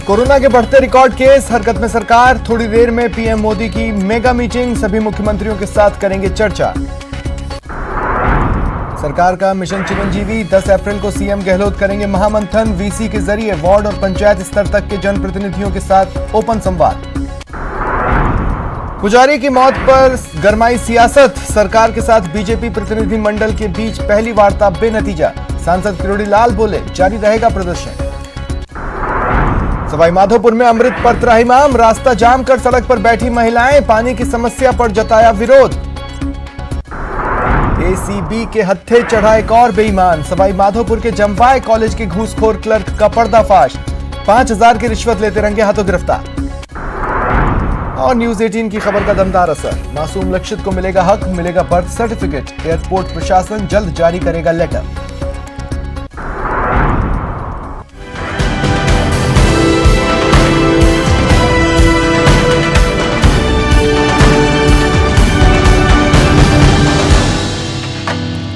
Corona के बढ़ते record case, हरकत में सरकार। थोड़ी देर में पीएम मोदी की मेगा मीटिंग, सभी मुख्यमंत्रियों के साथ करेंगे चर्चा। सरकार का मिशन चिरंजीवी, 10 अप्रैल को सीएम गहलोत करेंगे महामंथन। वीसी के जरिए वार्ड और पंचायत स्तर तक के जनप्रतिनिधियों के साथ ओपन संवाद। पुजारी की मौत पर गरमाई सियासत, सरकार के साथ बीजेपी प्रतिनिधि मंडल के बीच पहली वार्ता बेनतीजा। सांसद किरोड़ी लाल बोले जारी रहेगा प्रदर्शन। सवाई माधोपुर में अमृत पर त्राहिमाम, रास्ता जाम कर सड़क पर बैठी महिलाएं, पानी की समस्या पर जताया विरोध। एसीबी के हत्थे चढ़ा एक और बेईमान, सवाई माधोपुर के जमवाय कॉलेज के घूसखोर क्लर्क का पर्दाफाश, 5000 की रिश्वत लेते रंगे हाथों गिरफ्तार। और न्यूज 18 की खबर का दमदार असर, मासूम लक्षित को मिलेगा हक, मिलेगा बर्थ सर्टिफिकेट, एयरपोर्ट प्रशासन जल्द जारी करेगा लेटर।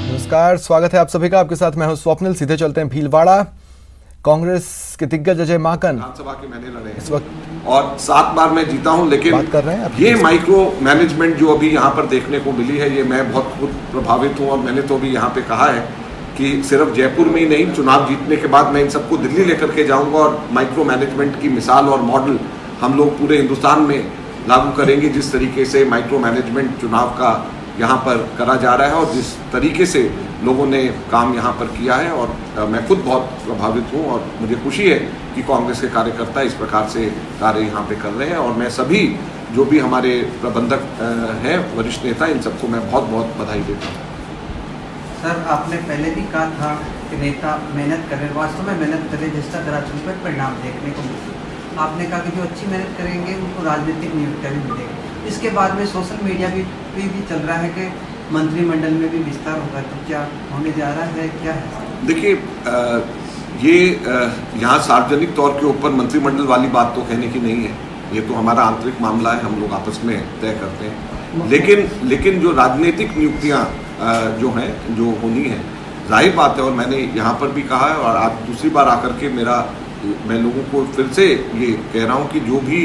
नमस्कार, स्वागत है आप सभी का। आपके साथ मैं हूं स्वप्निल। सीधे चलते हैं भीलवाड़ा। कांग्रेस के दिग्गज अजय माकन विधानसभा के मैंने लड़े इस वक्त और 7 बार मैं जीता हूं, लेकिन बात कर रहे हैं ये माइक्रो मैनेजमेंट जो अभी यहाँ पर देखने को मिली है, ये मैं बहुत खुद प्रभावित हूँ। और मैंने तो अभी यहाँ पे कहा है कि सिर्फ जयपुर में ही नहीं, चुनाव जीतने के बाद मैं इन सबको दिल्ली लेकर के जाऊंगा और माइक्रो मैनेजमेंट की मिसाल और मॉडल हम लोग पूरे हिंदुस्तान में लागू करेंगे। जिस तरीके से माइक्रो मैनेजमेंट चुनाव का यहाँ पर करा जा रहा है और जिस तरीके से लोगों ने काम यहाँ पर किया है, और मैं खुद बहुत प्रभावित हूँ और मुझे खुशी है कि कांग्रेस के कार्यकर्ता इस प्रकार से कार्य यहाँ पे कर रहे हैं। और मैं सभी जो भी हमारे प्रबंधक हैं, वरिष्ठ नेता, इन सबको मैं बहुत बहुत बधाई देता हूँ। सर, आपने पहले भी कहा था कि नेता मेहनत करें, वास्तव में मेहनत करें, जिसका दराचल पर परिणाम देखने को मिलते। आपने कहा कि जो अच्छी मेहनत करेंगे उनको राजनीतिक नियुक्तियाँ भी मिलेगी। इसके बाद में सोशल मीडिया भी चल रहा है कि मंत्रिमंडल में भी विस्तार होगा, तो क्या होने जा रहा है, क्या है? देखिए, ये यहाँ सार्वजनिक तौर के ऊपर मंत्रिमंडल वाली बात तो कहने की नहीं है। ये तो हमारा आंतरिक मामला है, हम लोग आपस में तय करते हैं। लेकिन जो राजनीतिक नियुक्तियाँ जो हैं, जो होनी है, जाहिर बात है, और मैंने यहाँ पर भी कहा है और आज दूसरी बार आकर के मैं लोगों को फिर से ये कह रहा हूँ कि जो भी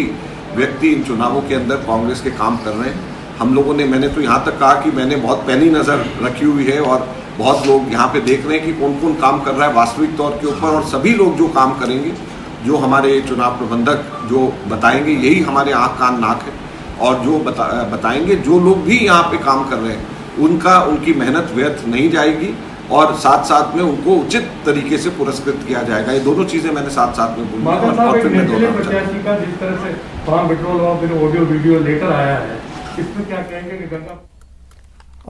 व्यक्ति इन चुनावों के अंदर कांग्रेस के काम कर रहे हैं, हम लोगों ने, मैंने तो यहाँ तक कहा कि मैंने बहुत पैनी नज़र रखी हुई है और बहुत लोग यहाँ पे देख रहे हैं कि कौन कौन काम कर रहा है वास्तविक तौर के ऊपर। और सभी लोग जो काम करेंगे, जो हमारे चुनाव प्रबंधक जो बताएंगे, यही हमारे आँख कान नाक है। और जो बताएंगे, जो लोग भी यहाँ पे काम कर रहे हैं, उनकी मेहनत व्यर्थ नहीं जाएगी और साथ साथ में उनको उचित तरीके से पुरस्कृत किया जाएगा। ये दोनों चीजें मैंने साथ साथ में बोली। और फिर मैं जिस तरह से फार्म पेट्रोल और फिर ऑडियो वीडियो लेकर आया है, इसमें क्या कहेंगे कि गंगा।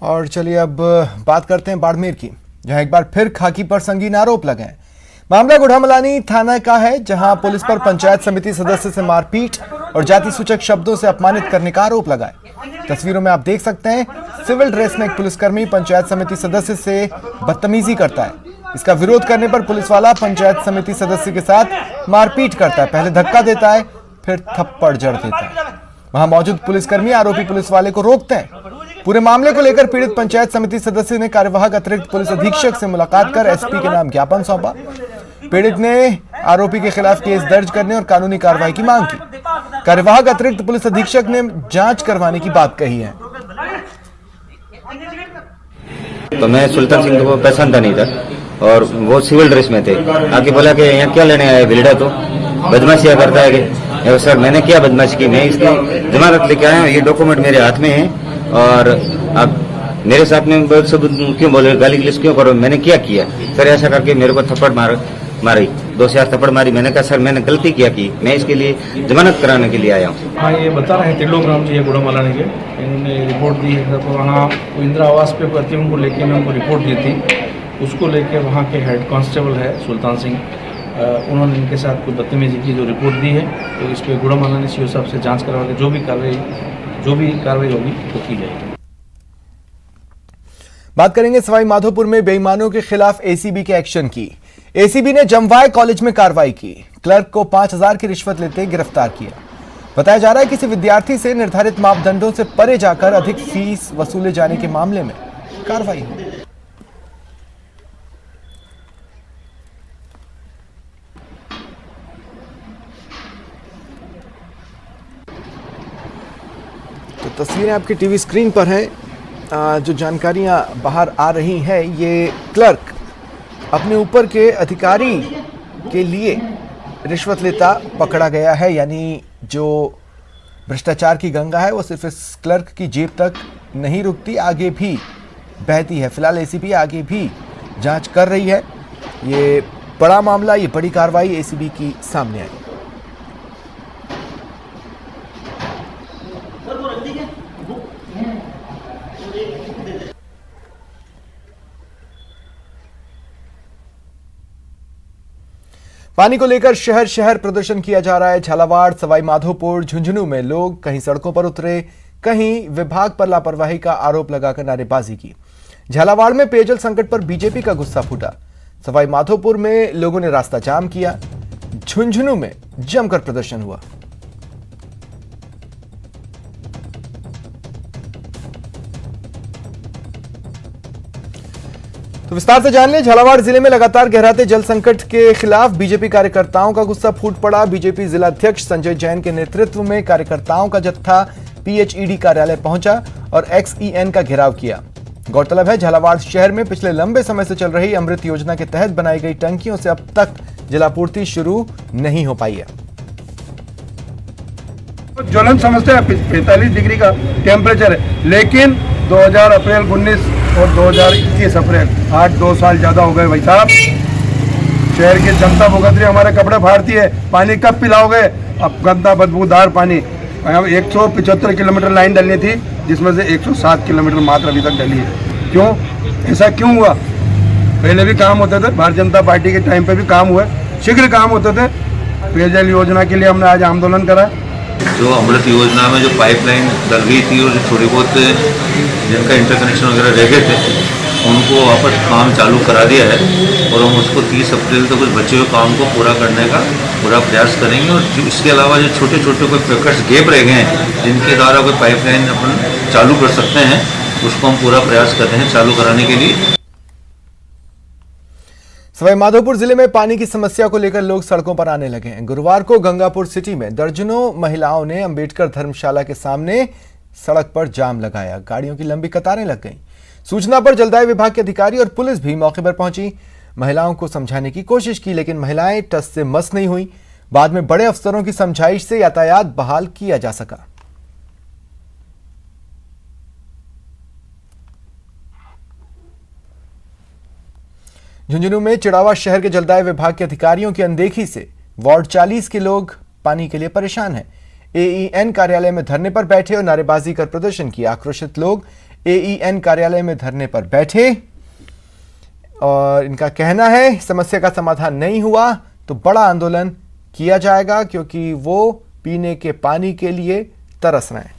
और चलिए अब बात करते हैं बाड़मेर की, जहां एक बार फिर खाकी पर संगीन आरोप लगे हैं। मामला गुढ़ामलानी थाना का है, जहां पुलिस पर पंचायत समिति सदस्य से मारपीट और जाति सूचक शब्दों से अपमानित करने का आरोप लगा है। तस्वीरों में आप देख सकते हैं, सिविल ड्रेस में एक पुलिसकर्मी पंचायत समिति सदस्य से बदतमीजी करता है। इसका विरोध करने पर पुलिस वाला पंचायत समिति सदस्य के साथ मारपीट करता है। पहले धक्का देता है, फिर थप्पड़ जड़ देता है। वहां मौजूद पुलिसकर्मी आरोपी पुलिस वाले को रोकते हैं। पूरे मामले को लेकर पीड़ित पंचायत समिति सदस्य ने कार्यवाहक अतिरिक्त पुलिस अधीक्षक से मुलाकात कर एसपी के नाम ज्ञापन सौंपा। पीड़ित ने आरोपी के खिलाफ केस दर्ज करने और कानूनी कार्रवाई की मांग की। कार्यवाहक अतिरिक्त पुलिस अधीक्षक ने जांच करवाने की बात कही है। तो मैं सुल्तान सिंह को पहचानता नहीं था और वो सिविल ड्रेस में थे। आके बोला कि यहाँ क्या लेने आया बिल्डा, तो बदमाशियां करता है कि सर मैंने क्या बदमाशी की, मैं इसकी जमानत लेके आया हूँ, ये डॉक्यूमेंट मेरे हाथ में है और आप मेरे साथ में सब क्यों बोले, गाली गलौज क्यों करो, मैंने क्या किया सर? ऐसा करके मेरे को थप्पड़ मारी, 2 से 4 थप्पड़ मारी। मैंने कहा सर मैंने गलती क्या की, मैं इसके लिए जमानत कराने के लिए आया हूँ। हाँ, ये बता रहे हैं तिलोग्राम जी गुड़ामलानी के, इन्होंने रिपोर्ट दी है। तो वहाँ इंदिरा आवास पे प्रतिबंध को लेके मैं उनको रिपोर्ट दी थी। उसको लेके वहाँ के हेड कांस्टेबल है सुल्तान सिंह, उन्होंने इनके साथ कुछ बदतमीजी की, जो रिपोर्ट दी है। तो इस पर गुड़ामलानी सीओ साहब से जाँच करवा के जो भी कार्रवाई होगी वो की जाएगी। बात करेंगे सवाई माधोपुर में बेईमानों के खिलाफ एसीबी के एक्शन की। एसीबी ने जमवाय कॉलेज में कार्रवाई की, क्लर्क को 5000 की रिश्वत लेते गिरफ्तार किया। बताया जा रहा है किसी विद्यार्थी से निर्धारित मापदंडों से परे जाकर अधिक फीस वसूले जाने के मामले में कार्रवाई हुई। तस्वीरें आपकी टीवी स्क्रीन पर हैं। जो जानकारियां बाहर आ रही हैं, ये क्लर्क अपने ऊपर के अधिकारी के लिए रिश्वत लेता पकड़ा गया है। यानी जो भ्रष्टाचार की गंगा है वो सिर्फ इस क्लर्क की जेब तक नहीं रुकती, आगे भी बहती है। फिलहाल एसीबी आगे भी जांच कर रही है। ये बड़ा मामला, ये बड़ी कार्रवाई एसीबी की सामने आई। पानी को लेकर शहर शहर प्रदर्शन किया जा रहा है। झालावाड़, सवाई माधोपुर, झुंझुनू में लोग कहीं सड़कों पर उतरे, कहीं विभाग पर लापरवाही का आरोप लगाकर नारेबाजी की। झालावाड़ में पेयजल संकट पर बीजेपी का गुस्सा फूटा। सवाई माधोपुर में लोगों ने रास्ता जाम किया। झुंझुनू में जमकर प्रदर्शन हुआ। तो विस्तार से जान लें, झालावाड़ जिले में लगातार गहराते जल संकट के खिलाफ बीजेपी कार्यकर्ताओं का गुस्सा फूट पड़ा। बीजेपी जिला अध्यक्ष संजय जैन के नेतृत्व में कार्यकर्ताओं का जत्था पीएचईडी कार्यालय पहुंचा और एक्सईएन का घेराव किया। गौरतलब है, झालावाड़ शहर में पिछले लंबे समय से चल रही अमृत योजना के तहत बनाई गई टंकियों से अब तक जलापूर्ति शुरू नहीं हो पाई है। ज्वलन समस्या 45 डिग्री का टेम्परेचर है, लेकिन 2000 अप्रैल 19 और 2021 अप्रैल 8-2 साल ज़्यादा हो गए भाई साहब। शहर की जनता भुगत रही, हमारे कपड़े फाड़ती है। पानी कब पिलाओगे? अब गंदा बदबूदार पानी। 175 किलोमीटर लाइन डलनी थी, जिसमें से 107 किलोमीटर मात्र अभी तक डली है। क्यों? ऐसा क्यों हुआ? पहले भी काम होते थे, भारतीय जनता पार्टी के टाइम पे भी काम हुए, शीघ्र काम होते थे। पेयजल योजना के लिए हमने आज आंदोलन करा। जो अमृत योजना में जो पाइपलाइन डल गई थी और जो थोड़ी बहुत जिनका इंटरकनेक्शन वगैरह रह गए थे, उनको वापस काम चालू करा दिया है और हम उसको 30 अप्रैल तक कुछ बचे हुए काम को पूरा करने का पूरा प्रयास करेंगे। और इसके अलावा जो छोटे छोटे कोई पैकेट्स गैप रह गए हैं, जिनके द्वारा कोई पाइपलाइन अपन चालू कर सकते हैं, उसको हम पूरा प्रयास कर रहे हैं चालू कराने के लिए। सवाई माधोपुर जिले में पानी की समस्या को लेकर लोग सड़कों पर आने लगे हैं। गुरुवार को गंगापुर सिटी में दर्जनों महिलाओं ने अंबेडकर धर्मशाला के सामने सड़क पर जाम लगाया। गाड़ियों की लंबी कतारें लग गईं। सूचना पर जलदाय विभाग के अधिकारी और पुलिस भी मौके पर पहुंची। महिलाओं को समझाने की कोशिश की, लेकिन महिलाएं टस से मस नहीं हुई। बाद में बड़े अफसरों की समझाइश से यातायात बहाल किया जा सका। झुंझुनू में चिड़ावा शहर के जलदाय विभाग के अधिकारियों की अनदेखी से वार्ड 40 के लोग पानी के लिए परेशान हैं। एईएन कार्यालय में धरने पर बैठे और नारेबाजी कर प्रदर्शन किया। आक्रोशित लोग एईएन कार्यालय में धरने पर बैठे और इनका कहना है समस्या का समाधान नहीं हुआ तो बड़ा आंदोलन किया जाएगा, क्योंकि वो पीने के पानी के लिए तरस रहे हैं।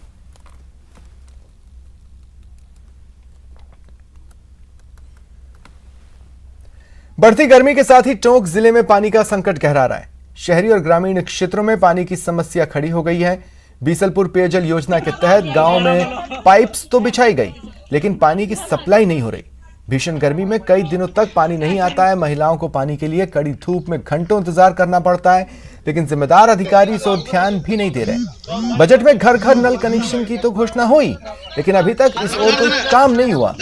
बढ़ती गर्मी के साथ ही टोंक जिले में पानी का संकट गहरा रहा है। शहरी और ग्रामीण क्षेत्रों में पानी की समस्या खड़ी हो गई है। बीसलपुर पेयजल योजना के तहत गांव में पाइप्स तो बिछाई गई, लेकिन पानी की सप्लाई नहीं हो रही। भीषण गर्मी में कई दिनों तक पानी नहीं आता है। महिलाओं को पानी के लिए कड़ी धूप में घंटों इंतजार करना पड़ता है, लेकिन जिम्मेदार अधिकारी इस ओर ध्यान भी नहीं दे रहे। बजट में घर घर नल कनेक्शन की तो घोषणा हुई, लेकिन अभी तक इस ओर कोई काम नहीं हुआ।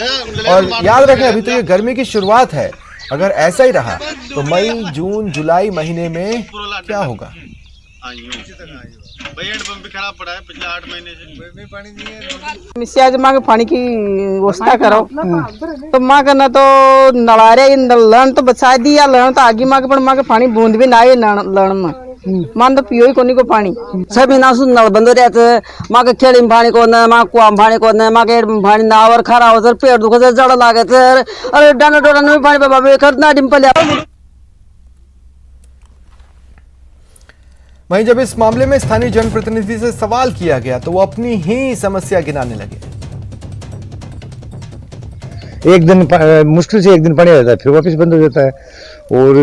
और याद रखें, अभी तो ये गर्मी की शुरुआत है। अगर ऐसा ही रहा तो मई, जून, जुलाई महीने में क्या होगा? खराब पड़ा है पिछले 8 महीने से पानी नहीं है। मिसिया माँ के पानी की व्यवस्था करो तो माँ का ना तो नला रहे लण तो बचा दिया, लण तो आगे माँ के पर माँ के पानी बूंद भी ना आए लण में मान तो पियो ही कोनी को पानी सब ना नल बंद रहते। माँ के खेड़ी में पानी को न, माँ कुआ में पानी को न, माँ के पानी नावर खरा हो सर, पेड़ दुख से जड़ लागे सर, अरे डाना डोरा में पानी बाबा खरना डिम्पल। वहीं जब इस मामले में स्थानीय जनप्रतिनिधि से सवाल किया गया तो वो अपनी ही समस्या गिनाने लगे। एक दिन मुश्किल से एक दिन पानी आता है, फिर वापस बंद हो जाता है। और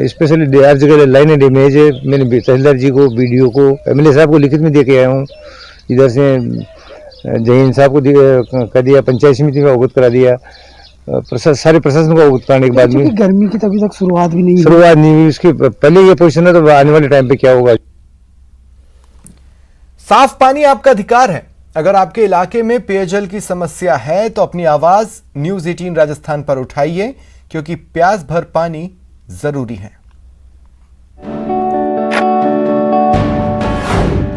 स्पेशली हर जगह लाइनें डैमेज है। मैंने तहसीलदार जी को, बीडीओ को, एमएलए साहब को लिखित में दे के आया हूँ। इधर से जहीन साहब को कर दिया, पंचायत समिति में अवगत करा दिया, सारे प्रशासन को अवगत कराने के बाद में गर्मी की तभी तक शुरुआत नहीं हुई। उसके पहले ये पोजीशन है तो आने वाले टाइम पे क्या होगा। साफ पानी आपका अधिकार है। अगर आपके इलाके में पेयजल की समस्या है तो अपनी आवाज न्यूज 18 राजस्थान पर उठाइए, क्योंकि प्यास भर पानी जरूरी है।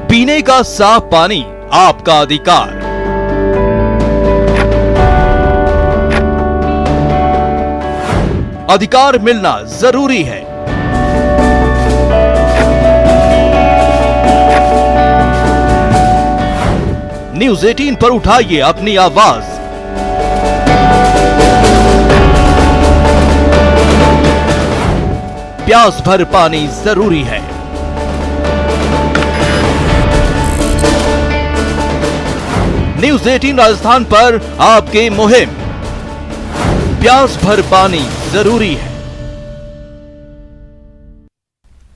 पीने का साफ पानी आपका अधिकार। अधिकार मिलना जरूरी है। न्यूज 18 पर उठाइए अपनी आवाज। प्यास भर पानी जरूरी है। न्यूज 18 राजस्थान पर आपकी मुहिम प्यास भर पानी जरूरी है।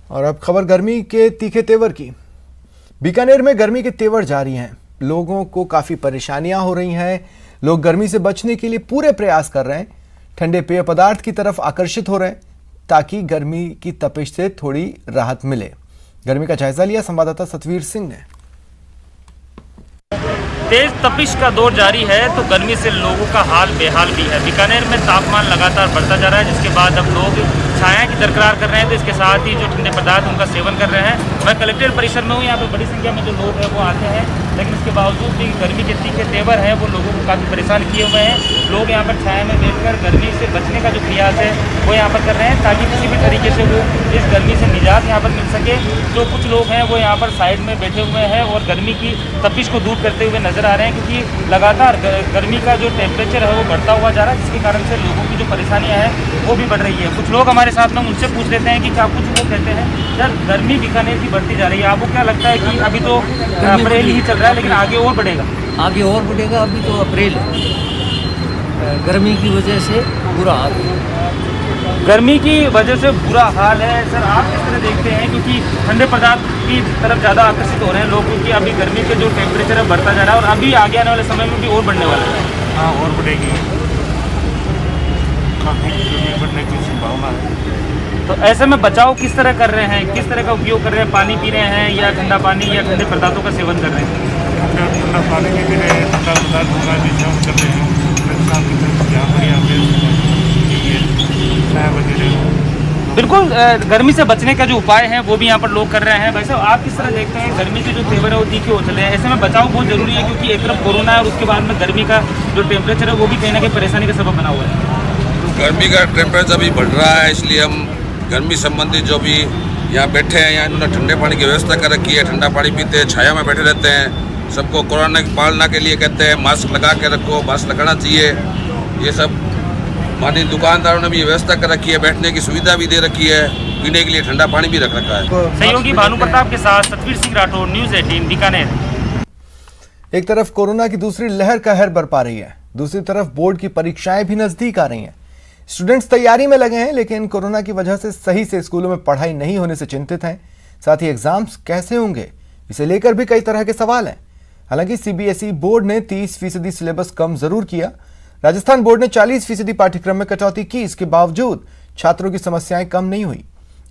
और अब खबर गर्मी के तीखे तेवर की। बीकानेर में गर्मी के तेवर जारी हैं। लोगों को काफी परेशानियां हो रही हैं। लोग गर्मी से बचने के लिए पूरे प्रयास कर रहे हैं। ठंडे पेय पदार्थ की तरफ आकर्षित हो रहे हैं ताकि गर्मी की तपिश से थोड़ी राहत मिले। गर्मी का जायजा लिया संवाददाता सतवीर सिंह ने। तेज तपिश का दौर जारी है तो गर्मी से लोगों का हाल बेहाल भी है। बीकानेर में तापमान लगातार बढ़ता जा रहा है, जिसके बाद अब लोग छाया की दरकरार कर रहे हैं, तो इसके साथ ही जो ठंडे पदार्थ उनका सेवन कर रहे हैं। मैं कलेक्ट्रेट परिसर में हूँ, यहाँ पर बड़ी संख्या में जो लोग हैं वो आते हैं, लेकिन इसके बावजूद भी गर्मी के तीखे तेवर हैं वो लोगों को काफ़ी परेशान किए हुए हैं। लोग यहाँ पर छाया में बैठकर गर्मी से बचने का जो प्रयास है वो यहाँ पर कर रहे हैं, ताकि किसी भी तरीके से वो इस गर्मी से निजात यहाँ पर मिल सके। जो कुछ लोग हैं वो यहाँ पर साइड में बैठे हुए हैं और गर्मी की तपिश को दूर करते हुए नजर आ रहे हैं, क्योंकि लगातार गर्मी का जो टेम्परेचर है वो बढ़ता हुआ जा रहा है, जिसके कारण से लोगों की जो परेशानियां हैं वो भी बढ़ रही है। कुछ लोग हमारे साथ में उनसे पूछ लेते हैं कि क्या कुछ वो कहते हैं। सर, गर्मी बीकानेर की बढ़ती जा रही है, आपको क्या लगता है कि अभी तो अप्रैल ही चल रहा है, लेकिन आगे और बढ़ेगा? आगे और बढ़ेगा। अभी तो अप्रैल है, गर्मी की वजह से बुरा हाल है। गर्मी की वजह से बुरा हाल है। सर, आप किस तरह देखते हैं, क्योंकि ठंडे पदार्थ की तरफ ज़्यादा आकर्षित हो रहे हैं लोग, क्योंकि अभी गर्मी का जो टेम्परेचर है बढ़ता जा रहा है और अभी आगे आने वाले समय में भी और बढ़ने वाला है? हाँ, और बढ़ेगी, काफ़ी बढ़ने की संभावना है। तो ऐसे में बचाव किस तरह कर रहे हैं, किस तरह का उपयोग कर रहे हैं? पानी पी रहे हैं या ठंडा पानी या ठंडे पदार्थों का सेवन कर रहे हैं? ठंडा पानी भी पी रहे हैं, ठंडा पदार्थ होगा भी सेवन कर रहे हैं। बिल्कुल, गर्मी से बचने का जो उपाय है वो भी यहाँ पर लोग कर रहे हैं। भाई साहब, आप किस तरह देखते हैं गर्मी के जो तेवर है वो तीखे हो चले हैं, ऐसे में बचाव बहुत जरूरी है, क्योंकि एक तरफ कोरोना है और उसके बाद में गर्मी का जो टेम्परेचर है वो भी कहीं ना कहीं परेशानी का सबब बना हुआ है। गर्मी का टेम्परेचर अभी बढ़ रहा है, इसलिए हम गर्मी संबंधित जो भी यहाँ बैठे हैं, यहाँ इन्होंने ठंडे पानी की व्यवस्था कर रखी है। ठंडा पानी पीते हैं, छाया में बैठे रहते हैं। सबको कोरोना की पालना के लिए कहते हैं मास्क लगा के रखो, मास्क लगाना चाहिए। ये सब हमारी दुकानदारों ने भी व्यवस्था कर रखी है, बैठने की सुविधा भी दे रखी है, पीने के लिए ठंडा पानी भी रख रखा है। सहयोगी भानु प्रताप के साथ सतवीर सिंह राठौर, न्यूज 18 बीकानेर। एक तरफ कोरोना की दूसरी लहर कहर बरपा रही है, दूसरी तरफ बोर्ड की परीक्षाएं भी नजदीक आ रही हैं। स्टूडेंट्स तैयारी में लगे हैं, लेकिन कोरोना की वजह से सही से स्कूलों में पढ़ाई नहीं होने से चिंतित हैं। साथ ही एग्जाम्स कैसे होंगे, इसे लेकर भी कई तरह के सवाल हैं। हालांकि सीबीएसई बोर्ड ने 30% सिलेबस कम जरूर किया। राजस्थान बोर्ड ने 40% पाठ्यक्रम में कटौती की। इसके बावजूद छात्रों की समस्याएं कम नहीं हुई।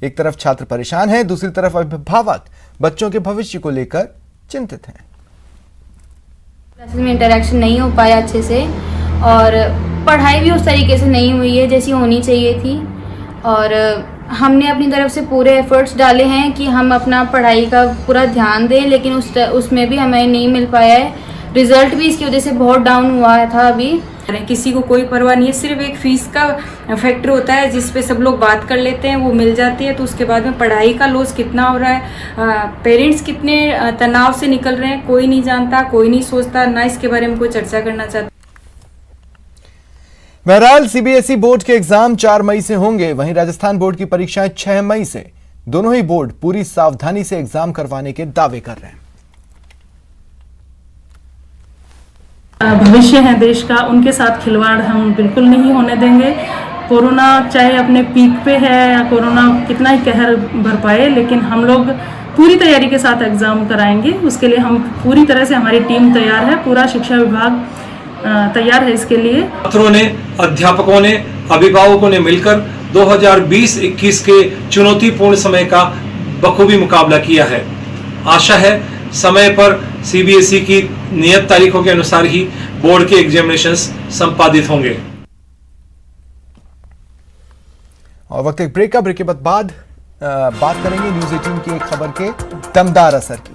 एक तरफ छात्र परेशान हैं, दूसरी तरफ अभिभावक बच्चों के भविष्य को लेकर चिंतित हैं। क्लासेस में इंटरेक्शन नहीं हो पाया अच्छे से, और पढ़ाई भी उस तरीके से नहीं हुई है जैसी होनी चाहिए थी। और हमने अपनी तरफ से पूरे एफर्ट्स डाले हैं कि हम अपना पढ़ाई का पूरा ध्यान दें, लेकिन उसमें भी हमें नहीं मिल पाया है। रिजल्ट भी इसकी वजह से बहुत डाउन हुआ था। अभी किसी को कोई परवाह नहीं है, सिर्फ एक फीस का फैक्टर होता है जिस पे सब लोग बात कर लेते हैं, वो मिल जाती है। तो उसके बाद में पढ़ाई का लॉस कितना हो रहा है, पेरेंट्स कितने तनाव से निकल रहे हैं, कोई नहीं जानता, कोई नहीं सोचता, ना इसके बारे में कोई चर्चा करना चाहता। बहरहाल सीबीएसई बोर्ड के एग्जाम 4 मई से होंगे, वहीं राजस्थान बोर्ड की परीक्षाएं 6 मई से। दोनों ही बोर्ड पूरी सावधानी से एग्जाम करवाने के दावे कर रहे हैं। भविष्य है देश का, उनके साथ खिलवाड़ हम बिल्कुल नहीं होने देंगे। कोरोना चाहे अपने पीक पे है या कोरोना कितना ही कहर बरपाए, लेकिन हम लोग पूरी तैयारी के साथ एग्जाम कराएंगे। उसके लिए हम पूरी तरह से, हमारी टीम तैयार है, पूरा शिक्षा विभाग तैयार है इसके लिए। छात्रों ने, अध्यापकों ने, अभिभावकों ने मिलकर 2020-21 के चुनौतीपूर्ण समय का बखूबी मुकाबला किया है। आशा है समय पर सीबीएसई की नियत तारीखों के अनुसार ही बोर्ड के एग्जामिनेशंस संपादित होंगे। और वक्त एक ब्रेक का, ब्रेक के बाद बात करेंगे न्यूज 18 की एक खबर के दमदार असर की।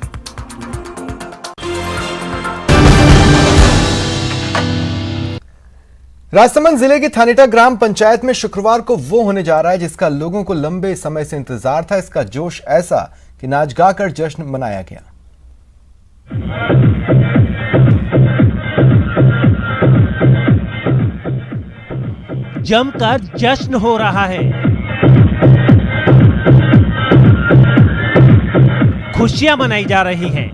राजसमंद जिले के थानेटा ग्राम पंचायत में शुक्रवार को वो होने जा रहा है जिसका लोगों को लंबे समय से इंतजार था। इसका जोश ऐसा कि नाच गाकर जश्न मनाया गया। जमकर जश्न हो रहा है, खुशियां मनाई जा रही हैं।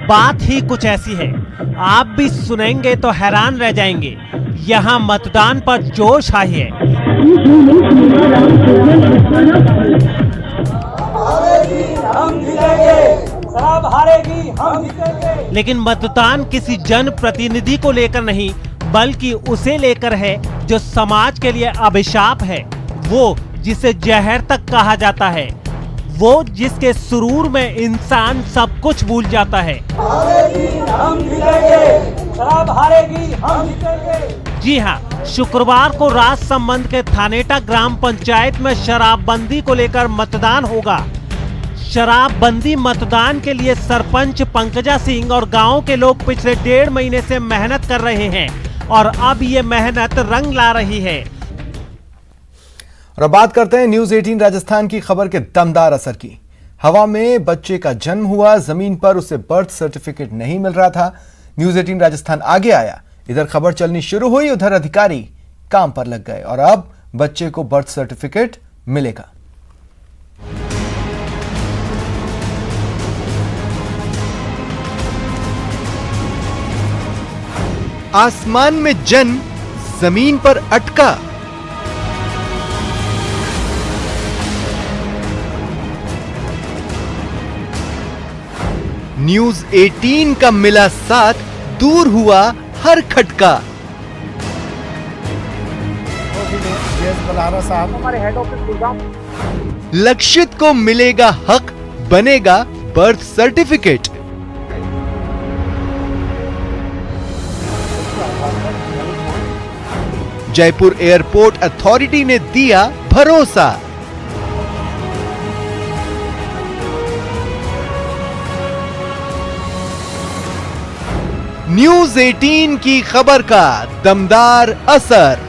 बात ही कुछ ऐसी है, आप भी सुनेंगे तो हैरान रह जाएंगे। यहाँ मतदान पर जोश आई है। लेकिन मतदान किसी जनप्रतिनिधि को लेकर नहीं, बल्कि उसे लेकर है जो समाज के लिए अभिशाप है, वो जिसे जहर तक कहा जाता है, वो जिसके सुरूर में इंसान सब कुछ भूल जाता है। जी हाँ, शुक्रवार को राजसमंद के थानेटा ग्राम पंचायत में शराबबंदी को लेकर मतदान होगा। शराबबंदी मतदान के लिए सरपंच पंकजा सिंह और गांव के लोग पिछले 1.5 महीने से मेहनत कर रहे हैं और अब ये मेहनत रंग ला रही है। और अब बात करते हैं न्यूज 18 राजस्थान की खबर के दमदार असर की। हवा में बच्चे का जन्म हुआ, जमीन पर उसे बर्थ सर्टिफिकेट नहीं मिल रहा था। न्यूज 18 राजस्थान आगे आया, इधर खबर चलनी शुरू हुई, उधर अधिकारी काम पर लग गए और अब बच्चे को बर्थ सर्टिफिकेट मिलेगा। आसमान में जन्म, जमीन पर अटका। न्यूज 18 का मिला साथ, दूर हुआ हर खटका। लक्षित को मिलेगा हक, बनेगा birth certificate. Jaipur airport authority ने दिया भरोसा। न्यूज 18 की खबर का दमदार असर।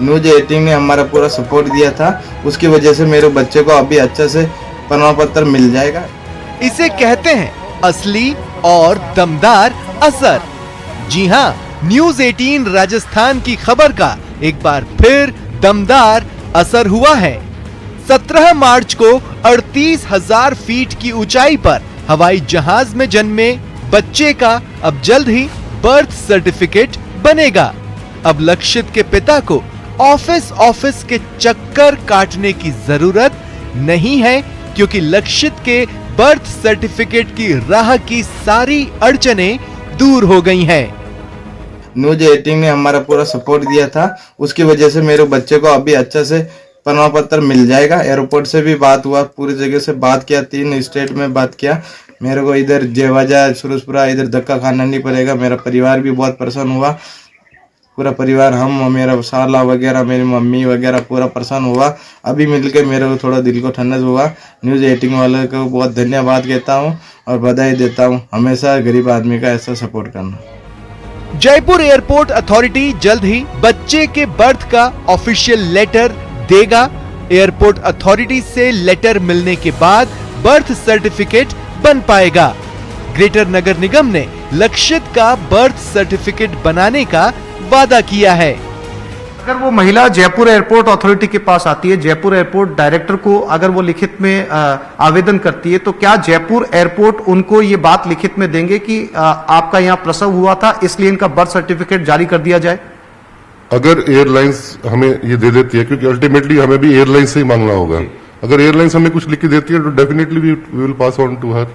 न्यूज 18 ने हमारा पूरा सपोर्ट दिया था, उसकी वजह से मेरे बच्चे को अभी अच्छे से प्रमाण पत्र मिल जाएगा। इसे कहते हैं असली और दमदार असर। जी हां, न्यूज 18 राजस्थान की खबर का एक बार फिर दमदार असर हुआ है। 17 मार्च को 38,000 फीट की ऊंचाई पर हवाई जहाज में जन्मे बच्चे का अब जल्द ही बर्थ सर्टिफिकेट बनेगा। अब लक्षित के पिता को ऑफिस के चक्कर काटने की जरूरत नहीं है, क्योंकि लक्षित के बर्थ सर्टिफिकेट की राह की सारी अड़चनें दूर हो गई हैं। न्यूज 18 ने हमारा पूरा सपोर्ट दिया था, उसकी वजह से मेरे बच्चे को अभी अच्छे से प्रमाण पत्र मिल जाएगा। एयरपोर्ट से भी बात हुआ, पूरी जगह से बात किया, 3 स्टेट में बात किया। मेरे को इधर जेवाजा सुरसपुरा इधर धक्का खाना नहीं पड़ेगा। मेरा परिवार भी बहुत परेशान हुआ, पूरा परिवार, हम मेरा साला वगैरह मेरी मम्मी वगैरह पूरा परेशान हुआ। अभी मिलके मेरे को थोड़ा दिल को ठंडक हुआ। न्यूज 18 वाले को बहुत धन्यवाद कहता हूँ और बधाई देता हूँ। हमेशा गरीब आदमी का ऐसा सपोर्ट करना। जयपुर एयरपोर्ट अथॉरिटी जल्द ही बच्चे के बर्थ का ऑफिशियल लेटर देगा। एयरपोर्ट अथॉरिटी से लेटर मिलने के बाद बर्थ सर्टिफिकेट बन पाएगा। ग्रेटर नगर निगम ने लक्षित का बर्थ सर्टिफिकेट बनाने का वादा किया है। अगर वो महिला जयपुर एयरपोर्ट अथॉरिटी के पास आती है, जयपुर एयरपोर्ट डायरेक्टर को अगर वो लिखित में आवेदन करती है, तो क्या जयपुर एयरपोर्ट उनको ये बात लिखित में देंगे कि आपका यहाँ प्रसव हुआ था, इसलिए इनका बर्थ सर्टिफिकेट जारी कर दिया जाए? अगर एयरलाइंस हमें ये दे देती है, क्योंकि अल्टीमेटली हमें भी एयरलाइंस से ही मांगना होगा, अगर एयरलाइंस हमें कुछ लिख के देती है तो definitely we will pass on to her.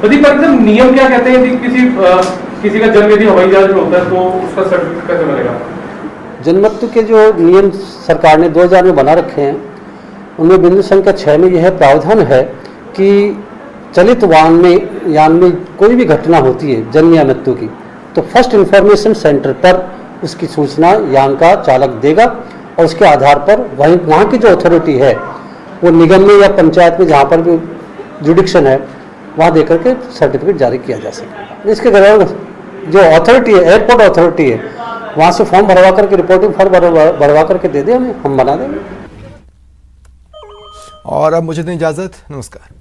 नियम क्या कहते हैं कि किसी का जन्म यदि हवाई जहाज में होता है तो उसका सर्टिफिकेट कैसे बनेगा? जन्ममृत्यु के जो नियम सरकार ने 2000 में बना रखे हैं, उनमें बिंदु संख्या 6 में यह प्रावधान है कि चलित यान में कोई भी घटना होती है जन्म या मृत्यु की, तो फर्स्ट इंफॉर्मेशन सेंटर पर उसकी सूचना यान का चालक देगा और उसके आधार पर वहाँ की जो अथॉरिटी है वो निगम में या पंचायत में जहाँ पर भी जुडिक्शन है वहाँ देकर के सर्टिफिकेट जारी किया जा सके। इसके दौरान जो अथॉरिटी है, एयरपोर्ट अथॉरिटी है, वहाँ से फॉर्म भरवा करके रिपोर्टिंग फॉर्म भरवा करके दे दे हमें, हम बना देंगे। और अब मुझे दें इजाजत, नमस्कार।